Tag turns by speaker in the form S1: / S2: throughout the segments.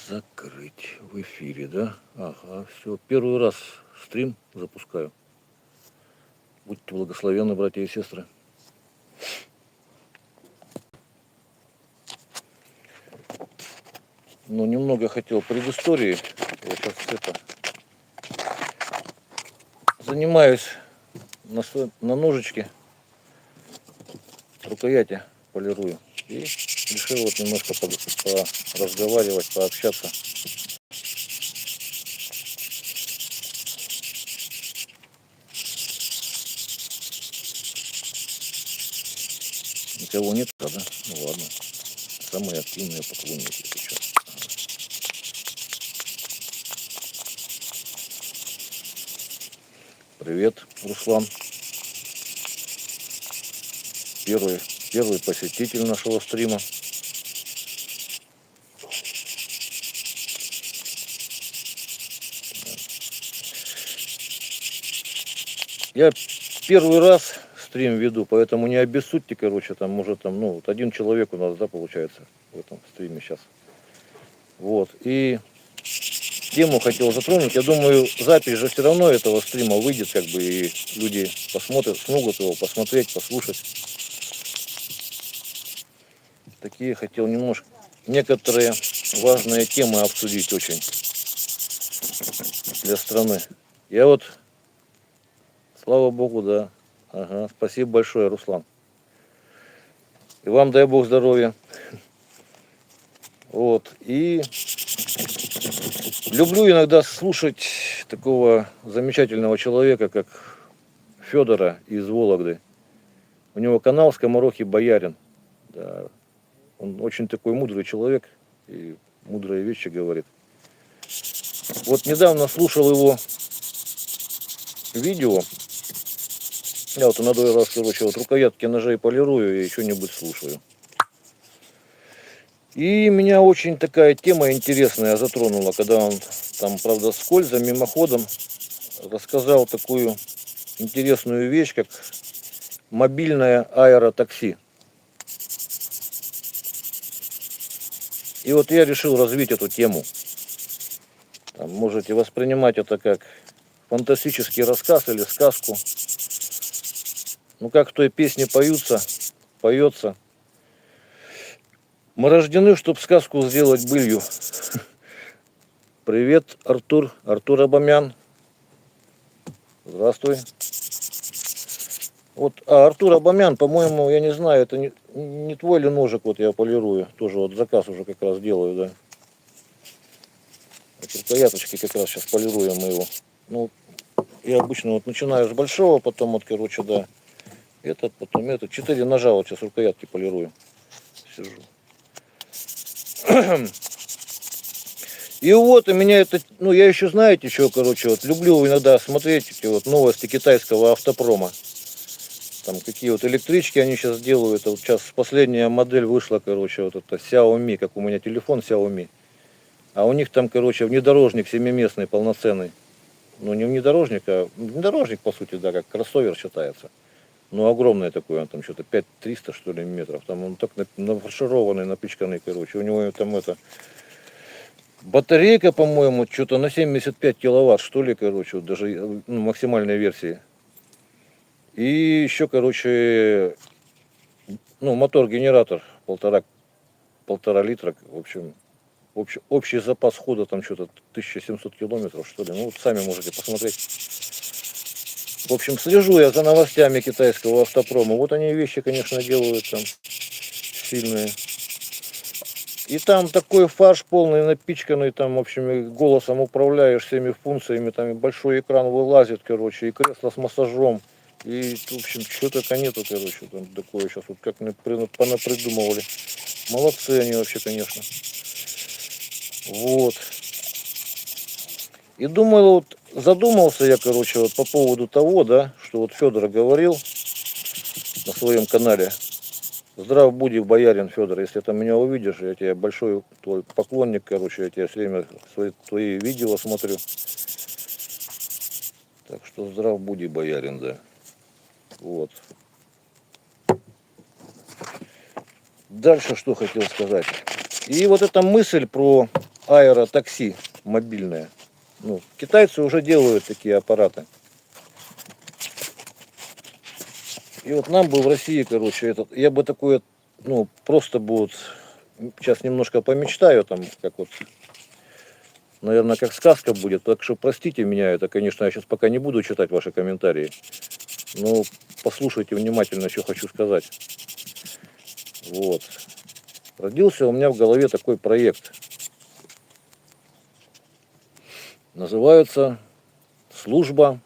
S1: Закрыть в эфире, да? Ага, все. Первый раз стрим запускаю. Будьте благословенны, братья и сестры. Ну, немного хотел предыстории. Вот сейчас это. Занимаюсь на ножичке. Рукояти полирую. И решил вот немножко поразговаривать, пообщаться. Никого нет, да? Ну ладно. Самые активные поклонники сейчас. Привет, Руслан. Первый посетитель нашего стрима. Я первый раз стрим веду, поэтому не обессудьте, короче, там может там, ну, вот один человек у нас, да, получается, в этом стриме сейчас. Вот, и тему хотел затронуть. Я думаю, запись же все равно этого стрима выйдет, как бы, и люди посмотрят, смогут его посмотреть, послушать. Такие хотел немножко, некоторые важные темы обсудить очень для страны. Я вот, слава богу, да. Ага, спасибо большое, Руслан. И вам дай бог здоровья. Вот. И люблю иногда слушать такого замечательного человека, как Федора из Вологды. У него канал «Скоморохи Боярин». Да. Он очень такой мудрый человек и мудрые вещи говорит. Вот недавно слушал его видео. Я вот на другой раз, короче, вот рукоятки ножей полирую и что-нибудь слушаю. И меня очень такая тема интересная затронула, когда он там, правда, вскользь, мимоходом рассказал такую интересную вещь, как мобильное аэротакси. И вот я решил развить эту тему. Там можете воспринимать это как фантастический рассказ или сказку. Ну, как в той песне поется. Мы рождены, чтобы сказку сделать былью. Привет, Артур Абамян. Здравствуй. Вот, Артур Абамян, по-моему, я не знаю, это не твой ли ножик, вот я полирую. Тоже вот заказ уже как раз делаю, да. Вот рукояточки как раз сейчас полируем мы его. Ну, я обычно вот начинаю с большого, потом вот, короче, да, этот, потом этот. 4 ножа вот сейчас рукоятки полирую. Сижу. И вот у меня это, ну, я еще, знаете, что, короче, вот люблю иногда смотреть эти вот новости китайского автопрома. Там какие вот электрички они сейчас делают. Вот сейчас последняя модель вышла, короче, вот это Xiaomi, как у меня телефон Xiaomi. А у них там, короче, внедорожник семиместный, полноценный. Ну, не внедорожник, а внедорожник, по сути, да, как кроссовер считается. Ну, огромный такой, он там что-то 5300, что ли, метров. Там он так нафаршированный, напичканный, короче. У него там это... Батарейка, по-моему, что-то на 75 киловатт, что ли, короче, вот даже ну, максимальной версии. И еще, короче, ну, мотор-генератор полтора литра, в общем, общий запас хода там что-то 1700 километров, что ли. Ну, вот сами можете посмотреть. В общем, слежу я за новостями китайского автопрома. Вот они вещи, конечно, делают там сильные. И там такой фарш полный, напичканный, там, в общем, голосом управляешь всеми функциями, там и большой экран вылазит, короче, и кресло с массажом. И, в общем, что только нету, короче, там такое сейчас, вот как понапридумывали. Молодцы они вообще, конечно. Вот. И думаю, вот задумался я, короче, вот по поводу того, да, что вот Федор говорил на своем канале. Здрав буди, боярин Федор, если ты меня увидишь, я тебе большой твой поклонник, короче, я тебе все время твои видео смотрю. Так что здрав буди, боярин, да. Вот. Дальше что хотел сказать. И вот эта мысль про аэротакси мобильное. Ну, китайцы уже делают такие аппараты. И вот нам бы в России, короче, этот, я бы такое, ну, просто бы вот, сейчас немножко помечтаю, там, как вот, наверное, как сказка будет, так что простите меня, это, конечно, я сейчас пока не буду читать ваши комментарии, но послушайте внимательно, что хочу сказать. Вот. Родился у меня в голове такой проект. Называется служба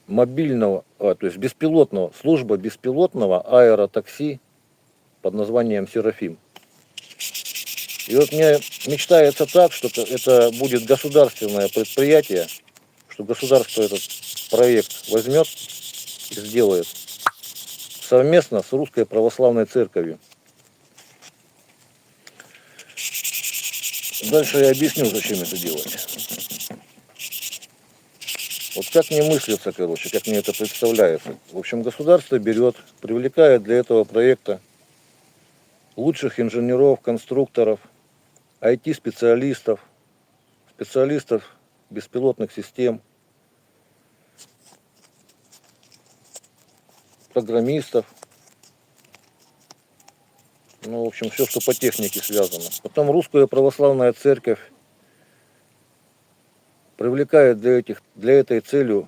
S1: мобильного, то есть беспилотного, служба беспилотного аэротакси под названием Серафим. И вот мне мечтается так, что это будет государственное предприятие, что государство этот проект возьмет и сделает совместно с Русской Православной Церковью. Дальше я объясню, зачем это делать. Вот как мне мыслится, короче, как мне это представляется. В общем, государство берет, привлекает для этого проекта лучших инженеров, конструкторов, IT-специалистов, специалистов беспилотных систем, программистов. Ну, в общем, все, что по технике связано. Потом Русская Православная Церковь привлекает для этой цели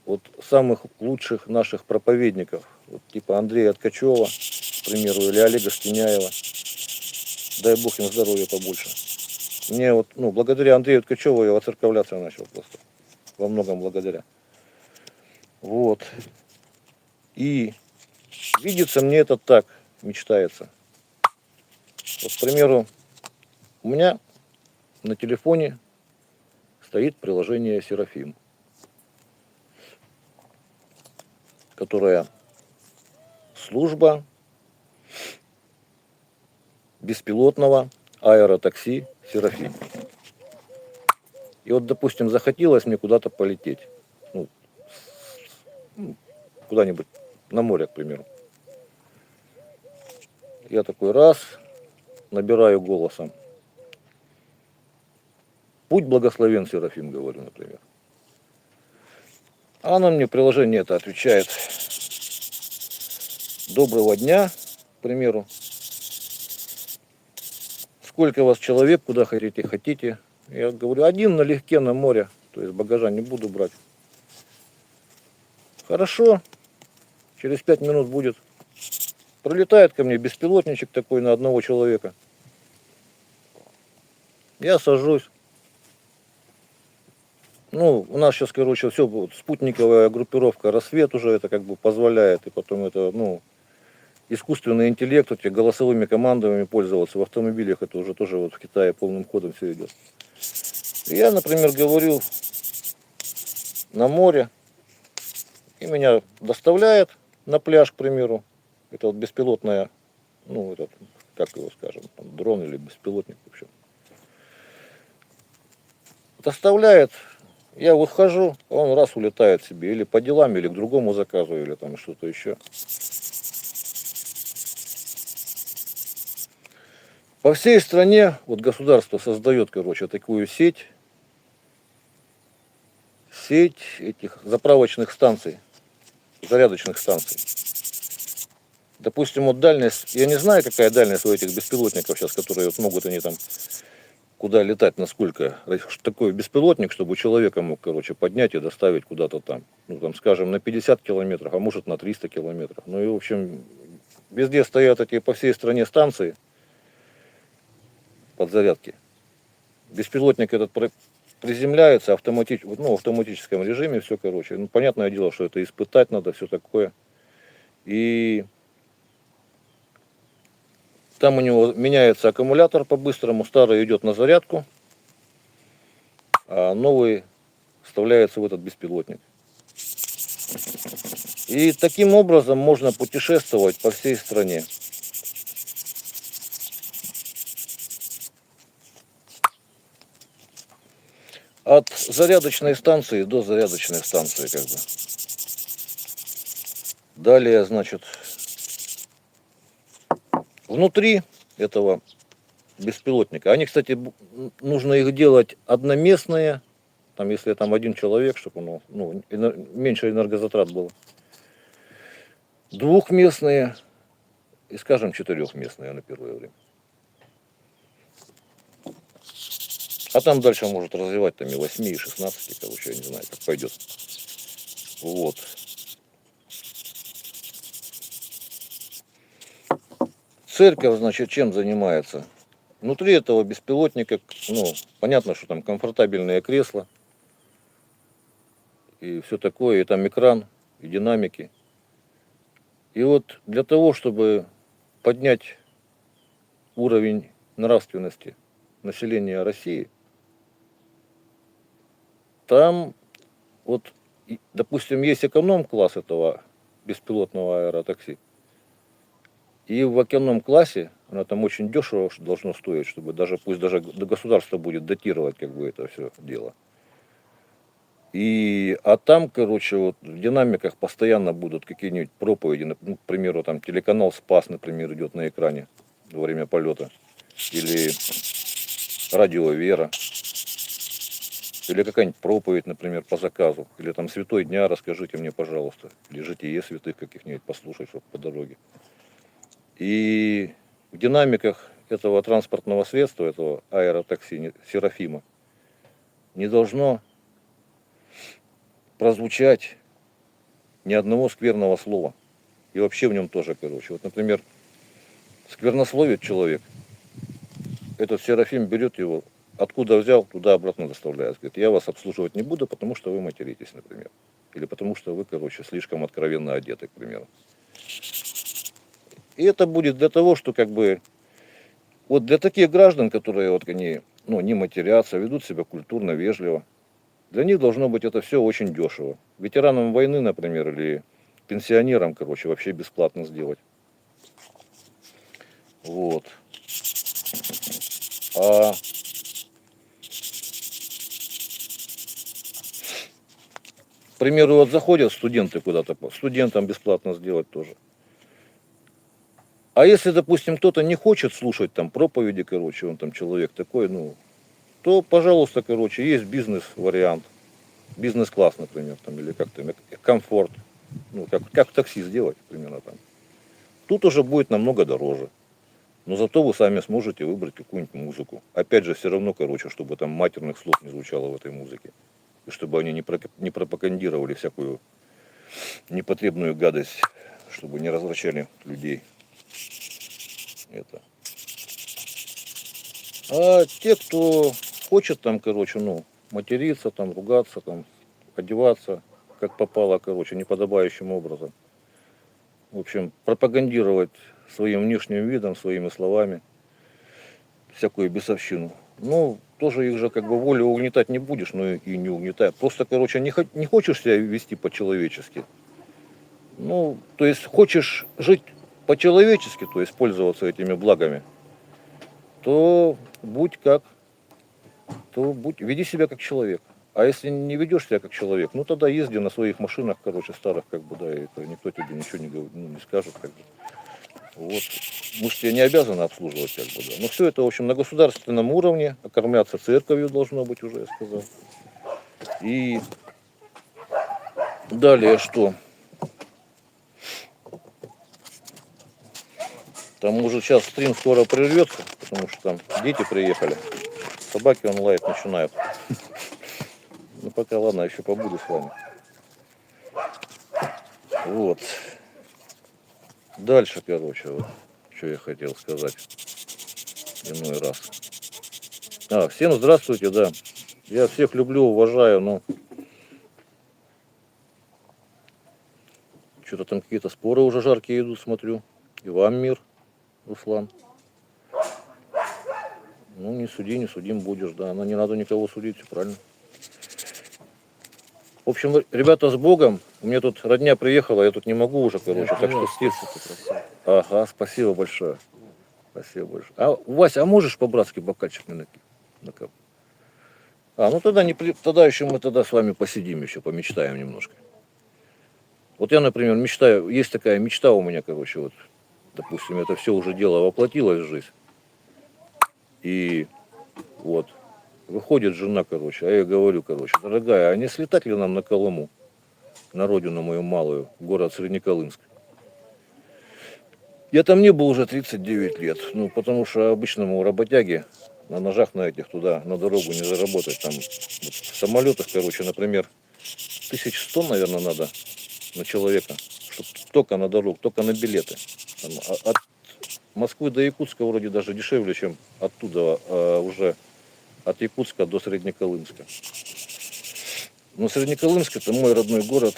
S1: вот самых лучших наших проповедников. Вот, типа Андрея Ткачева, к примеру, или Олега Штиняева. Дай Бог им здоровья побольше. Мне вот, ну, благодаря Андрею Ткачеву я воцерковляться начал просто. Во многом благодаря. Вот. И видится мне это так, мечтается. Вот, к примеру, у меня на телефоне стоит приложение Серафим, которое служба беспилотного аэротакси Серафим. И вот, допустим, захотелось мне куда-то полететь. Ну, куда-нибудь на море, к примеру. Я такой раз, набираю голосом. Будь благословен, Серафим, говорю, например. А она мне приложение это отвечает. Доброго дня, к примеру. Сколько вас человек, куда хотите. Я говорю, один налегке на море, то есть багажа не буду брать. Хорошо, через 5 минут будет. Прилетает ко мне беспилотничек такой на одного человека. Я сажусь. Ну, у нас сейчас, короче, все, вот, спутниковая группировка «Рассвет» уже это как бы позволяет. И потом это, ну, искусственный интеллект, эти голосовыми командами пользоваться в автомобилях, это уже тоже вот в Китае полным ходом все идет. И я, например, говорю на море, и меня доставляет на пляж, к примеру. Это вот беспилотная, ну, этот, как его скажем, там, дрон или беспилотник, в общем. Доставляет, я выхожу, а он раз улетает себе, или по делам, или к другому заказу, или там что-то еще. По всей стране вот государство создает, короче, такую сеть этих заправочных станций, зарядочных станций. Допустим, вот дальность, я не знаю, какая дальность у этих беспилотников сейчас, которые вот могут они там куда летать, насколько. Такой беспилотник, чтобы человека мог, короче, поднять и доставить куда-то там. Ну, там, скажем, на 50 километров, а может на 300 километров. Ну и, в общем, везде стоят эти по всей стране станции подзарядки. Беспилотник этот приземляется в автоматическом режиме, все, короче. Ну, понятное дело, что это испытать надо, все такое. И там у него меняется аккумулятор по-быстрому, старый идет на зарядку, а новый вставляется в этот беспилотник. И таким образом можно путешествовать по всей стране. От зарядочной станции до зарядочной станции, как бы. Далее, значит, внутри этого беспилотника, они, кстати, нужно их делать одноместные, там, если там один человек, чтобы меньше энергозатрат было. Двухместные и, скажем, четырехместные на первое время. А там дальше может развивать там и 8, и 16, короче, я не знаю, как пойдет. Вот. Церковь, значит, чем занимается? Внутри этого беспилотника, понятно, что там комфортабельные кресла и все такое, и там экран, и динамики. И вот для того, чтобы поднять уровень нравственности населения России, там вот, допустим, есть эконом-класс этого беспилотного аэротакси. И в эконом-классе она там очень дешево должно стоить, чтобы пусть даже государство будет датировать как бы это все дело. А там, короче, вот в динамиках постоянно будут какие-нибудь проповеди, к примеру, там телеканал «Спас», например, идет на экране во время полета, или радио «Вера», или какая-нибудь проповедь, например, по заказу, или там «Святой дня, расскажите мне, пожалуйста», или «Житие святых» каких-нибудь послушать, чтобы по дороге. И в динамиках этого транспортного средства, этого аэротакси «Серафима», не должно прозвучать ни одного скверного слова. И вообще в нем тоже, короче. Вот, например, сквернословит человек, этот Серафим берет его, откуда взял, туда обратно доставляет. Говорит, я вас обслуживать не буду, потому что вы материтесь, например. Или потому что вы, короче, слишком откровенно одеты, к примеру. И это будет для того, что как бы вот для таких граждан, которые вот они не матерятся, ведут себя культурно, вежливо, для них должно быть это все очень дешево. Ветеранам войны, например, или пенсионерам, короче, вообще бесплатно сделать. Вот. А к примеру, вот заходят студенты куда-то, студентам бесплатно сделать тоже. А если, допустим, кто-то не хочет слушать там проповеди, короче, он там человек такой, то, пожалуйста, короче, есть бизнес-вариант. Бизнес-класс, например, там, или как-то комфорт. Как в такси сделать, примерно там. Тут уже будет намного дороже. Но зато вы сами сможете выбрать какую-нибудь музыку. Опять же, все равно, короче, чтобы там матерных слов не звучало в этой музыке. И чтобы они не пропагандировали всякую непотребную гадость, чтобы не развращали людей. Это. А те, кто хочет там, короче, материться, там, ругаться, там, одеваться, как попало, короче, неподобающим образом. В общем, пропагандировать своим внешним видом, своими словами всякую бесовщину. Тоже их же как бы волю угнетать не будешь, но и не угнетай. Просто, короче, не хочешь себя вести по-человечески. То есть хочешь жить по-человечески, то есть пользоваться этими благами, то веди себя как человек. А если не ведешь себя как человек, тогда езди на своих машинах, короче, старых, как бы, да, и это никто тебе ничего не скажет, как бы. Вот. Мы же тебя не обязаны обслуживать, как бы, да. Но все это, в общем, на государственном уровне, окормляться церковью должно быть уже, я сказал. И далее что? Там уже сейчас стрим скоро прервется, потому что там дети приехали. Собаки он лаять начинают. Пока ладно, еще побуду с вами. Вот. Дальше, короче, вот, что я хотел сказать иной раз. Всем здравствуйте, да. Я всех люблю, уважаю, но что-то там какие-то споры уже жаркие идут, смотрю. И вам мир, Руслан. Не суди, не судим будешь, да. Но не надо никого судить, все правильно. В общем, ребята, с Богом. У меня тут родня приехала, я тут не могу уже, короче. Так что Ага, спасибо большое. Спасибо большое. Вася, можешь по-братски бокальчик мне накапать? Тогда еще мы с вами посидим еще, помечтаем немножко. Вот я, например, мечтаю, есть такая мечта у меня, короче, вот допустим, это все уже дело воплотилось в жизнь. И вот, выходит жена, короче, а я говорю, короче, дорогая, а не слетать ли нам на Колыму, на родину мою малую, город Среднеколымск? Я там не был уже 39 лет, ну, потому что обычному работяге на ножах на этих туда, на дорогу не заработать. Там вот, в самолетах, короче, например, 1100, наверное, надо на человека, чтобы только на дорогу, только на билеты. Там, от Москвы до Якутска вроде даже дешевле, чем оттуда, уже от Якутска до Среднеколымска. Но Среднеколымск это мой родной город.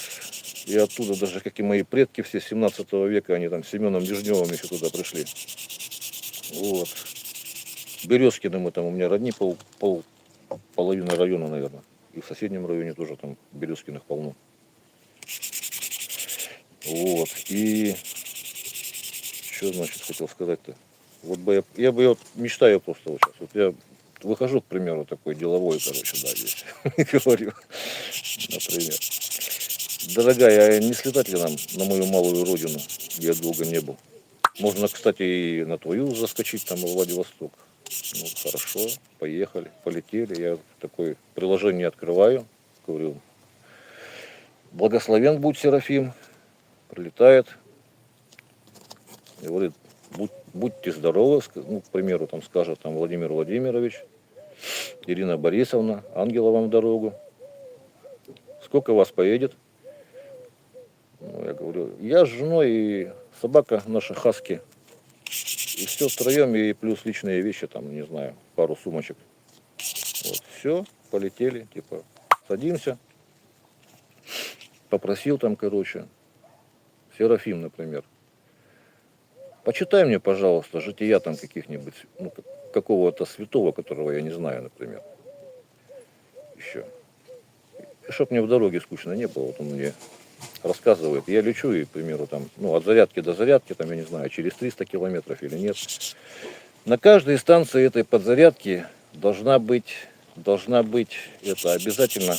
S1: И оттуда даже, как и мои предки все 17 века, они там с Семеном Дежневым еще туда пришли. Вот. Березкино мы там, у меня родни половина района, наверное. И в соседнем районе тоже там Березкиных полно. Вот. И что, значит, хотел сказать-то? Вот бы я вот мечтаю просто вот сейчас. Вот я выхожу, к примеру, такой деловой, короче, да, здесь. Говорю, например. Дорогая, а не слетать ли нам на мою малую родину, где я долго не был? Можно, кстати, и на твою заскочить, там, в Владивосток. Ну, хорошо, поехали, полетели. Я такое приложение открываю, говорю, благословен будь Серафим, прилетает, и говорит, будьте здоровы, ну, к примеру, там скажет там, Владимир Владимирович, Ирина Борисовна, ангела вам в дорогу. Сколько вас поедет? Ну, я говорю, я с женой и собака наша хаски. И все втроем, и плюс личные вещи, там, не знаю, пару сумочек. Вот, все, полетели, типа, садимся. Попросил там, короче, Серафим, например, почитай мне, пожалуйста, жития там каких-нибудь, ну, какого-то святого, которого я не знаю, например. Еще. И чтоб мне в дороге скучно не было, вот он мне рассказывает. Я лечу и, к примеру, там, ну, от зарядки до зарядки, там, я не знаю, через 300 километров или нет. На каждой станции этой подзарядки должна быть это обязательно,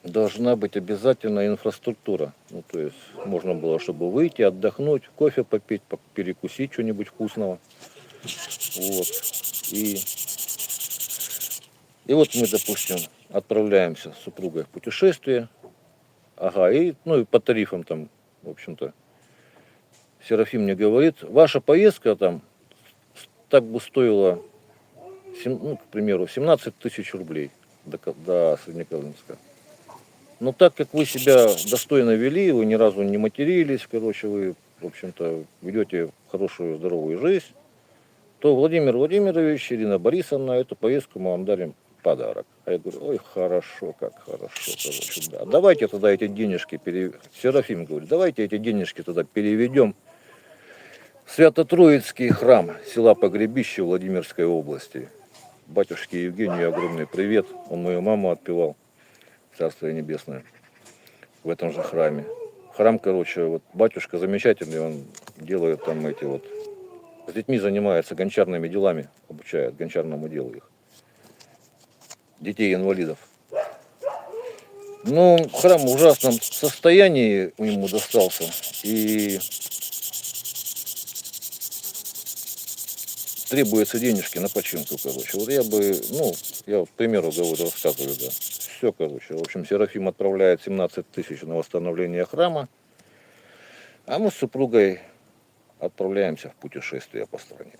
S1: должна быть обязательно инфраструктура. Ну, то есть можно было, чтобы выйти, отдохнуть, кофе попить, перекусить что-нибудь вкусного. Вот. И вот мы, допустим, отправляемся с супругой в путешествие. Ага, и, ну, и по тарифам там, в общем-то, Серафим мне говорит, ваша поездка там так бы стоила, ну, к примеру, 17 тысяч рублей до Среднеколымска. Но так как вы себя достойно вели, вы ни разу не матерились, короче, вы, в общем-то, ведете хорошую, здоровую жизнь, то Владимир Владимирович, Ирина Борисовна, эту поездку мы вам дарим в подарок. А я говорю, ой, хорошо, как хорошо, короче, да. Давайте тогда эти денежки, Серафим говорит, давайте эти денежки тогда переведем в Свято-Троицкий храм села Погребище Владимирской области. Батюшке Евгению огромный привет, он мою маму отпевал, Царствие Небесное, в этом же храме. Храм, короче, вот батюшка замечательный, он делает там эти вот, с детьми занимается гончарными делами, обучает гончарному делу их, детей-инвалидов. Ну, храм в ужасном состоянии ему достался, и требуется денежки на починку, короче. Вот я бы, ну, я вот, к примеру, говорю, рассказываю, да. Все, короче. В общем, Серафим отправляет 17 тысяч на восстановление храма, а мы с супругой отправляемся в путешествие по стране.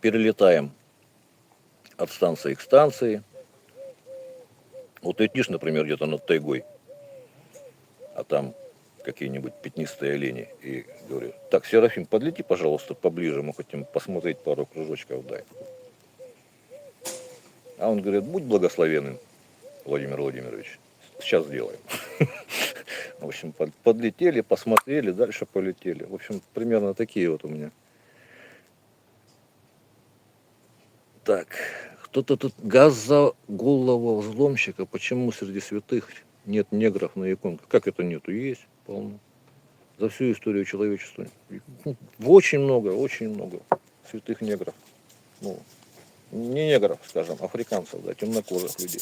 S1: Перелетаем от станции к станции. Вот летишь, например, где-то над тайгой, а там какие-нибудь пятнистые олени. И говорю, так, Серафим, подлети, пожалуйста, поближе, мы хотим посмотреть пару кружочков, дай. А он говорит, будь благословенен, Владимир Владимирович, сейчас сделаем. В общем, подлетели, посмотрели, дальше полетели. В общем, примерно такие вот у меня. Так, кто-то тут газоголового взломщика, почему среди святых нет негров на иконках? Как это нету? Есть, полно. За всю историю человечества. Очень много святых негров. Ну, не негров, скажем, африканцев, да, темнокожих людей.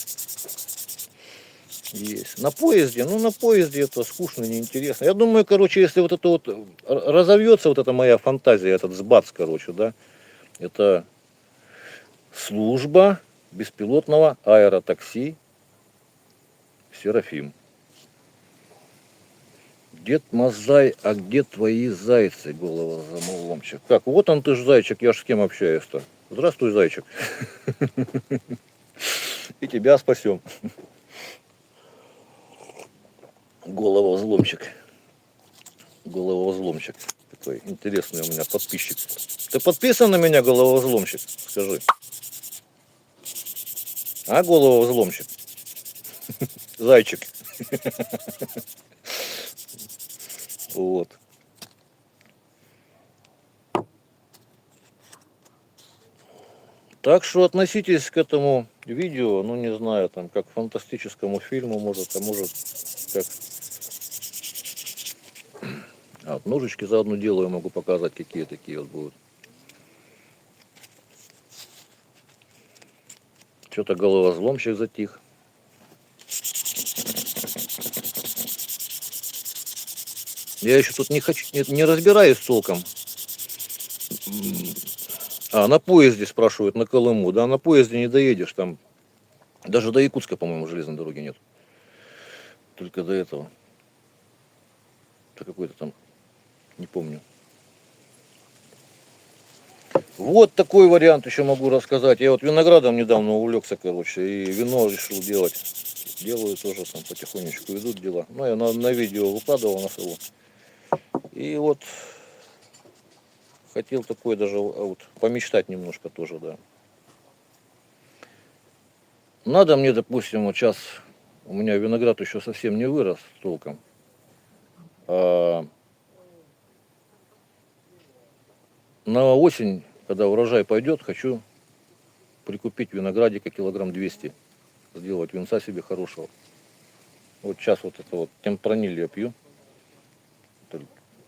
S1: Есть. На поезде, ну на поезде это скучно, неинтересно. Я думаю, короче, если вот это вот разовьется, вот эта моя фантазия, этот сбац, короче, да, это служба беспилотного аэротакси Серафим. Дед Мазай, а где твои зайцы, голова замоломчик? Как, вот он ты ж зайчик, я ж с кем общаюсь-то? Здравствуй, зайчик. И тебя спасем. Голова взломчик. Голова взломчик. Такой интересный у меня подписчик. Ты подписан на меня, голова взломчик? Скажи. А, голова взломчик? Зайчик. Вот. Так что относитесь к этому видео, ну не знаю, там как к фантастическому фильму, может, а может как. А вот ножички заодно делаю, могу показать, какие такие вот будут. Что-то головозломщик затих. Я еще тут не хочу, не разбираюсь толком. А, на поезде спрашивают, на Колыму. Да, на поезде не доедешь, там даже до Якутска, по-моему, железной дороги нет. Только до этого. Это какой-то там, не помню. Вот такой вариант еще могу рассказать. Я вот виноградом недавно увлекся, короче, и вино решил делать. Делаю тоже там потихонечку, идут дела. Ну, я на видео выкладывал на село. И вот хотел такой даже вот помечтать немножко тоже, да. Надо мне, допустим, вот сейчас у меня виноград еще совсем не вырос толком. А на осень, когда урожай пойдет, хочу прикупить виноградика килограмм 200. Сделать винца себе хорошего. Вот сейчас вот это вот темпраниль я пью.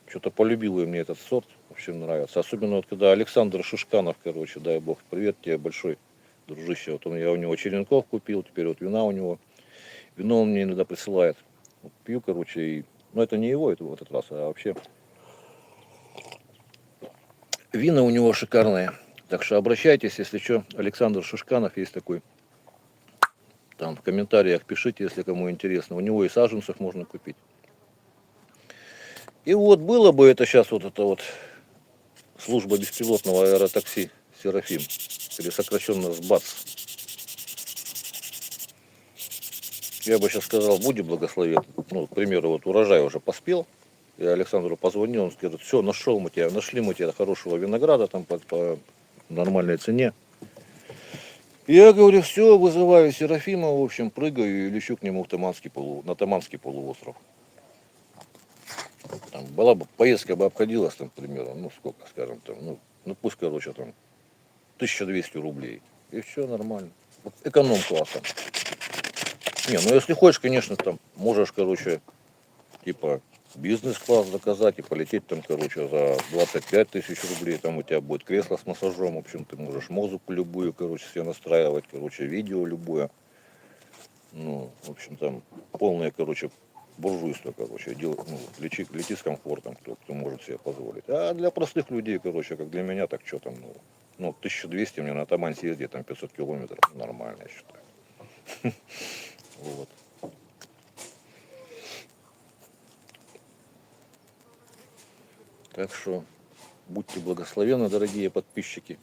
S1: Что-то полюбил я мне этот сорт. Вообще нравится. Особенно вот когда Александр Шишканов, короче, дай бог, привет тебе большой, дружище. Вот я у него черенков купил, теперь вот вина у него. Вино он мне иногда присылает. Вот пью, короче, и... Ну это не его, это в этот раз, а вообще вина у него шикарные. Так что обращайтесь, если что, Александр Шишканов есть такой. Там в комментариях пишите, если кому интересно. У него и саженцев можно купить. И вот было бы это сейчас вот это вот служба беспилотного аэротакси Серафим, или сокращенно СБАЦ. Я бы сейчас сказал, будь благословен. Ну, к примеру, вот урожай уже поспел. Я Александру позвонил, он скажет, все, нашел мы тебя, нашли мы тебя хорошего винограда там по нормальной цене. Я говорю, все, вызываю Серафима, в общем, прыгаю и лечу к нему на Таманский полуостров. Там была бы поездка бы обходилась, там, к примеру, ну сколько, скажем, там, ну пусть, короче, там 1200 рублей. И все нормально. Вот эконом-класса. Не, ну если хочешь, конечно, там можешь, короче, типа бизнес-класс заказать и полететь там, короче, за 25 тысяч рублей. Там у тебя будет кресло с массажом. В общем, ты можешь музыку любую, короче, себе настраивать, короче, видео любое. Ну, в общем, там полное, короче, буржуйство, короче, лети с комфортом, кто может себе позволить. А для простых людей, короче, как для меня, так что там, ну 1200 мне на Тамань съездить, там 500 километров, нормально, я считаю. Вот. Так что будьте благословенны, дорогие подписчики.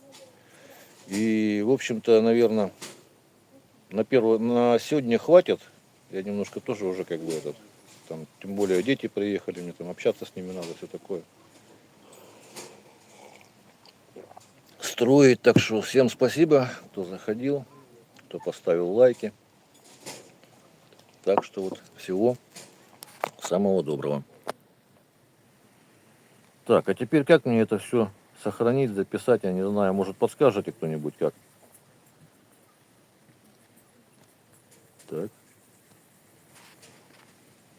S1: И, в общем-то, наверное, на сегодня хватит. Я немножко тоже уже как бы там, тем более дети приехали, мне там общаться с ними надо, все такое. Строить, так что всем спасибо, кто заходил, кто поставил лайки. Так что вот всего самого доброго. Так, а теперь как мне это все сохранить, записать, я не знаю, может подскажете кто-нибудь как? Так.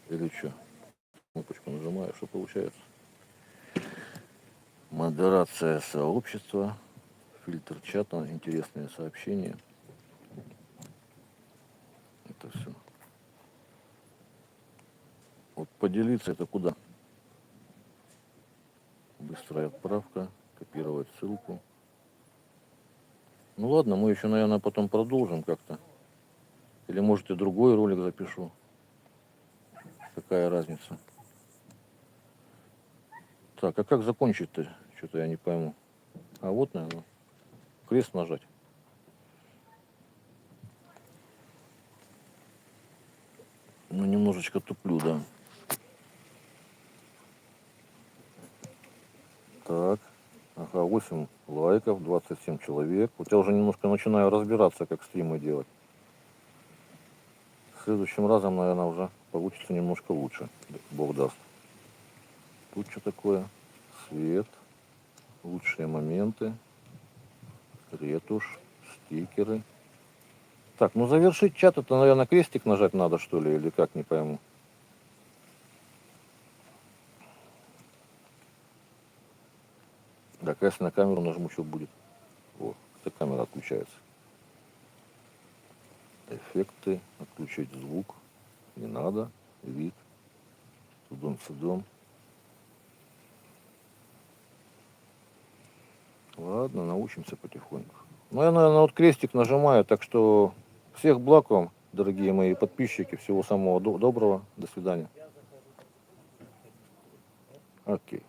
S1: Или что? Кнопочку нажимаю, что получается? Модерация сообщества, фильтр чата, интересные сообщения. Это все. Вот поделиться это куда? Быстрая отправка, копировать ссылку. Ну ладно, мы еще, наверное, потом продолжим как-то. Или может и другой ролик запишу. Какая разница? Так, а как закончить-то? Что-то я не пойму. А вот, наверное, крест нажать. Ну, немножечко туплю, да. Так, ага, 8 лайков, 27 человек. Вот я уже немножко начинаю разбираться, как стримы делать. Следующим разом, наверное, уже получится немножко лучше. Бог даст. Тут что такое? Свет, лучшие моменты, ретушь, стикеры. Так, ну завершить чат, это, наверное, крестик нажать надо, что ли, или как, не пойму. Так, если на камеру нажму, что будет? Вот, эта камера отключается. Эффекты, отключить звук, не надо, вид, судом. Ладно, научимся потихоньку. Ну, я, наверное, вот крестик нажимаю, так что всех благ вам, дорогие мои подписчики, всего самого доброго, до свидания. Окей.